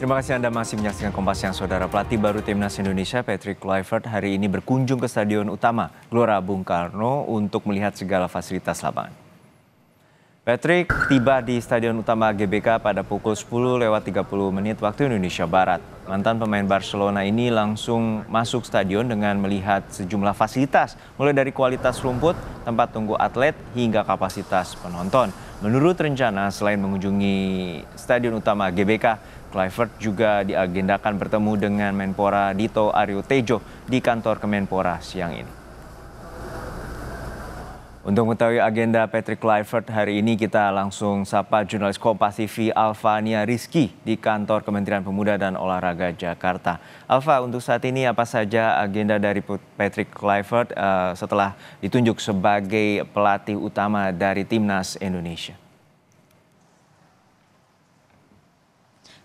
Terima kasih Anda masih menyaksikan Kompas Siang, Saudara. Pelatih baru Timnas Indonesia, Patrick Kluivert, hari ini berkunjung ke Stadion Utama Gelora Bung Karno untuk melihat segala fasilitas lapangan. Patrick tiba di Stadion Utama GBK pada pukul 10:30 waktu Indonesia Barat. Mantan pemain Barcelona ini langsung masuk stadion dengan melihat sejumlah fasilitas, mulai dari kualitas rumput, tempat tunggu atlet, hingga kapasitas penonton. Menurut rencana, selain mengunjungi Stadion Utama GBK, Kluivert juga diagendakan bertemu dengan Menpora Dito Aryo Tejo di kantor Kemenpora siang ini. Untuk mengetahui agenda Patrick Kluivert hari ini, kita langsung sapa jurnalis Kompas TV Alvania Rizky di kantor Kementerian Pemuda dan Olahraga Jakarta. Alva, untuk saat ini apa saja agenda dari Patrick Kluivert setelah ditunjuk sebagai pelatih utama dari Timnas Indonesia?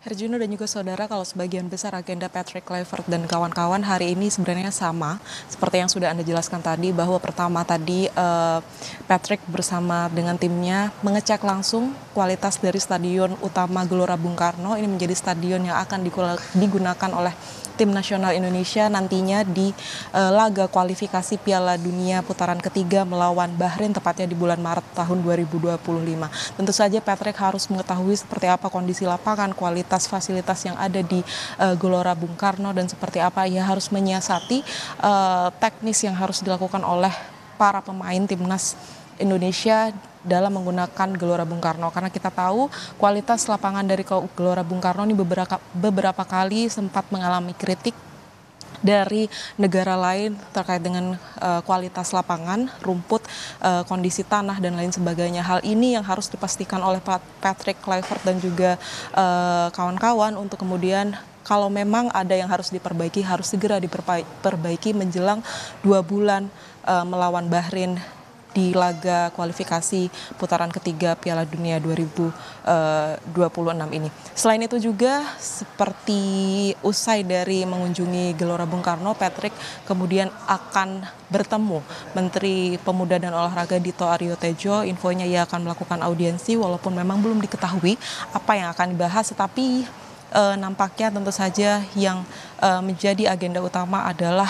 Herjuno dan juga saudara, kalau sebagian besar agenda Patrick Kluivert dan kawan-kawan hari ini sebenarnya sama seperti yang sudah Anda jelaskan tadi, bahwa pertama tadi Patrick bersama dengan timnya mengecek langsung kualitas dari Stadion Utama Gelora Bung Karno. Ini menjadi stadion yang akan digunakan oleh Tim Nasional Indonesia nantinya di laga kualifikasi Piala Dunia putaran ketiga melawan Bahrain, tepatnya di bulan Maret tahun 2025. Tentu saja Patrick harus mengetahui seperti apa kondisi lapangan, kualitas fasilitas yang ada di Gelora Bung Karno, dan seperti apa ia harus menyiasati teknis yang harus dilakukan oleh para pemain Timnas Indonesia dalam menggunakan Gelora Bung Karno, karena kita tahu kualitas lapangan dari Gelora Bung Karno ini beberapa kali sempat mengalami kritik dari negara lain terkait dengan kualitas lapangan, rumput, kondisi tanah dan lain sebagainya. Hal ini yang harus dipastikan oleh Patrick Kluivert dan juga kawan-kawan untuk kemudian kalau memang ada yang harus diperbaiki, harus segera diperbaiki menjelang 2 bulan melawan Bahrain di laga kualifikasi putaran ketiga Piala Dunia 2026 ini. Selain itu juga seperti usai dari mengunjungi Gelora Bung Karno, Patrick kemudian akan bertemu Menteri Pemuda dan Olahraga Dito Aryo Tejo. Infonya ia akan melakukan audiensi walaupun memang belum diketahui apa yang akan dibahas, tetapi nampaknya tentu saja yang menjadi agenda utama adalah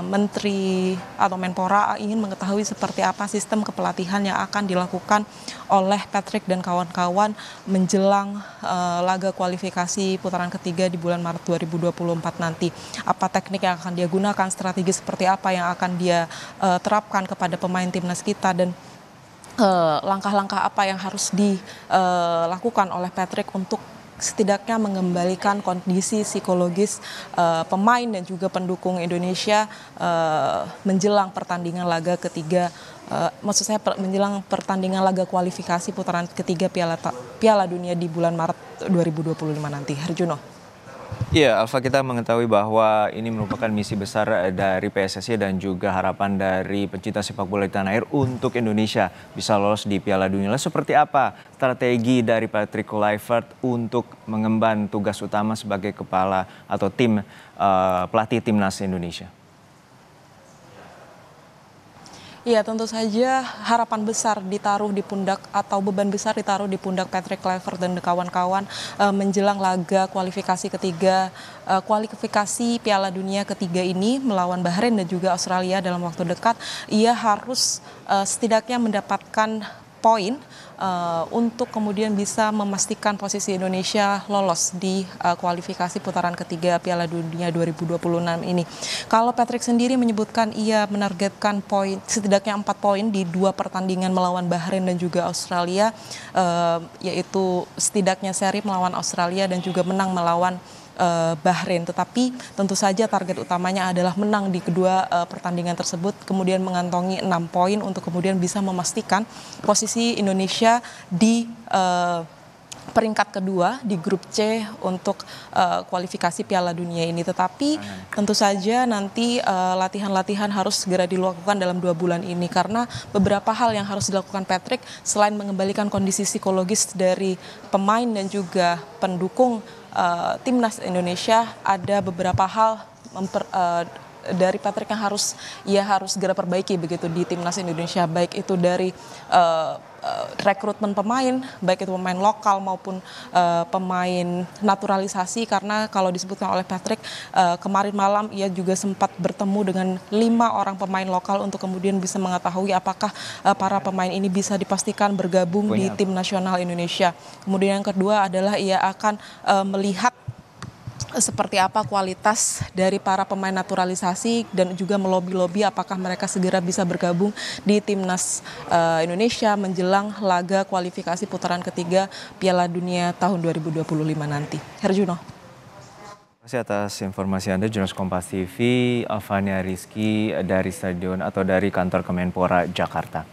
Menteri atau Menpora ingin mengetahui seperti apa sistem kepelatihan yang akan dilakukan oleh Patrick dan kawan-kawan menjelang laga kualifikasi putaran ketiga di bulan Maret 2024 nanti. Apa teknik yang akan dia gunakan, strategi seperti apa yang akan dia terapkan kepada pemain timnas kita, dan langkah-langkah apa yang harus dilakukan oleh Patrick untuk setidaknya mengembalikan kondisi psikologis pemain dan juga pendukung Indonesia menjelang pertandingan laga ketiga, maksud saya menjelang pertandingan laga kualifikasi putaran ketiga Piala Dunia di bulan Maret 2025 nanti. Herjuno. Iya, Alfa, kita mengetahui bahwa ini merupakan misi besar dari PSSI dan juga harapan dari pencinta sepak bola di tanah air untuk Indonesia bisa lolos di Piala Dunia. Lalu seperti apa strategi dari Patrick Kluivert untuk mengemban tugas utama sebagai kepala atau pelatih timnas Indonesia? Iya, tentu saja harapan besar ditaruh di pundak atau beban besar ditaruh di pundak Patrick Kluivert dan kawan-kawan menjelang laga kualifikasi ketiga, kualifikasi Piala Dunia ketiga ini melawan Bahrain dan juga Australia dalam waktu dekat. Ia harus setidaknya mendapatkan poin untuk kemudian bisa memastikan posisi Indonesia lolos di kualifikasi putaran ketiga Piala Dunia 2026 ini. Kalau Patrick sendiri menyebutkan ia menargetkan poin setidaknya 4 poin di 2 pertandingan melawan Bahrain dan juga Australia, yaitu setidaknya seri melawan Australia dan juga menang melawan Bahrain. Tetapi tentu saja target utamanya adalah menang di kedua pertandingan tersebut, kemudian mengantongi 6 poin untuk kemudian bisa memastikan posisi Indonesia di peringkat kedua di grup C untuk kualifikasi Piala Dunia ini. Tetapi tentu saja nanti latihan-latihan harus segera dilakukan dalam 2 bulan ini, karena beberapa hal yang harus dilakukan Patrick selain mengembalikan kondisi psikologis dari pemain dan juga pendukung timnas Indonesia, ada beberapa hal dari Patrick yang harus segera perbaiki begitu di timnas Indonesia, baik itu dari rekrutmen pemain, baik itu pemain lokal maupun pemain naturalisasi, karena kalau disebutkan oleh Patrick kemarin malam ia juga sempat bertemu dengan 5 orang pemain lokal untuk kemudian bisa mengetahui apakah para pemain ini bisa dipastikan bergabung di tim nasional Indonesia. Kemudian yang kedua adalah ia akan melihat seperti apa kualitas dari para pemain naturalisasi dan juga melobi-lobi apakah mereka segera bisa bergabung di timnas Indonesia menjelang laga kualifikasi putaran ketiga Piala Dunia tahun 2025 nanti. Herjuno. Terima kasih atas informasi Anda, jurnalis Kompas TV, Alvania Rizky dari Stadion atau dari kantor Kemenpora Jakarta.